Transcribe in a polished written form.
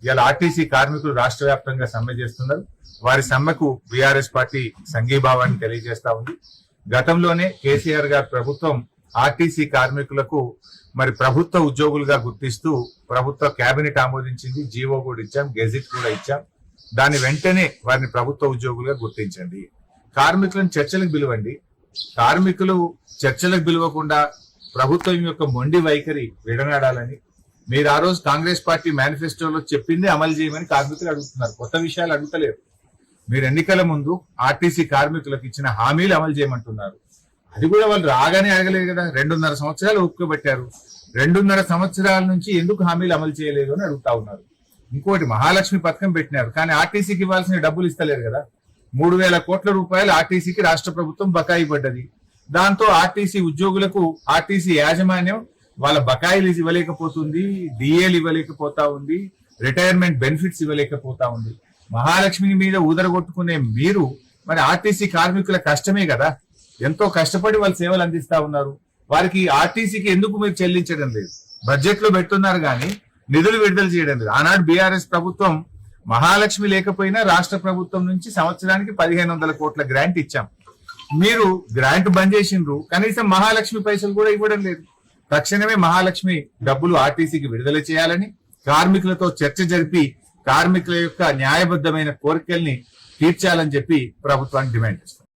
ఇవాళ ఆర్టీసీ కార్మికులు రాష్ట్ర వ్యాప్తంగా సమ్మె చేస్తున్నారు. వారి సమ్మెకు బీఆర్ఎస్ పార్టీ సంఘీభావాన్ని తెలియజేస్తా ఉంది. గతంలోనే కేసీఆర్ గారి ప్రభుత్వం ఆర్టీసీ కార్మికులకు మరి ప్రభుత్వ ఉద్యోగులుగా గుర్తిస్తూ ప్రభుత్వ కేబినెట్ ఆమోదించింది. జీవో కూడా ఇచ్చాం, గెజిట్ కూడా ఇచ్చాం. దాని వెంటనే వారిని ప్రభుత్వ ఉద్యోగులుగా గుర్తించండి. కార్మికులను చర్చలకు పిలవండి. కార్మికులు చర్చలకు పిలవకుండా ప్రభుత్వం యొక్క మొండి వైఖరి విడనాడాలని మీరు ఆ రోజు కాంగ్రెస్ పార్టీ మేనిఫెస్టోలో చెప్పింది అమలు చేయమని కార్మికులు అడుగుతున్నారు. కొత్త విషయాలు అడుగుతలేరు. మీరు ఎన్నికల ముందు ఆర్టీసీ కార్మికులకు ఇచ్చిన హామీలు అమలు చేయమంటున్నారు. అది కూడా వాళ్ళు రాగానే అడగలేదు కదా. 2.5 సంవత్సరాలు ఒప్పుకోబెట్టారు. 2.5 సంవత్సరాల నుంచి ఎందుకు హామీలు అమలు చేయలేదు అని అడుగుతా ఉన్నారు. ఇంకోటి, మహాలక్ష్మి పథకం పెట్టినారు, కానీ ఆర్టీసీకి ఇవ్వాల్సిన డబ్బులు ఇస్తలేరు కదా. 3,000 కోట్ల రూపాయలు ఆర్టీసీకి రాష్ట్ర ప్రభుత్వం బకాయి పడ్డది. దాంతో ఆర్టీసీ ఉద్యోగులకు ఆర్టీసీ యాజమాన్యం వాళ్ళ బకాయిలు ఇవ్వలేకపోతుంది, డిఏలు ఇవ్వలేకపోతా ఉంది, రిటైర్మెంట్ బెనిఫిట్స్ ఇవ్వలేకపోతా ఉంది. మహాలక్ష్మి మీద ఊదరగొట్టుకునే మీరు మరి ఆర్టీసీ కార్మికుల కష్టమే కదా. ఎంతో కష్టపడి వాళ్ళు సేవలు అందిస్తా ఉన్నారు. వారికి ఆర్టీసీకి ఎందుకు మీరు చెల్లించడం లేదు? బడ్జెట్ లో పెడుతున్నారు కానీ నిధులు విడుదల చేయడం లేదు. ఆనాడు బీఆర్ఎస్ ప్రభుత్వం మహాలక్ష్మి లేకపోయినా రాష్ట్ర ప్రభుత్వం నుంచి సంవత్సరానికి 1,500 కోట్ల గ్రాంట్ ఇచ్చాం. మీరు గ్రాంట్ బంద్ చేసిండ్రు, కనీసం మహాలక్ష్మి పైసలు కూడా ఇవ్వడం లేదు. తక్షణమే మహాలక్ష్మి డబ్బులు ఆర్టీసీకి విడుదల చేయాలని, కార్మికులతో చర్చ జరిపి కార్మికుల యొక్క న్యాయబద్ధమైన కోరికల్ని తీర్చాలని చెప్పి ప్రభుత్వానికి డిమాండ్ చేస్తారు.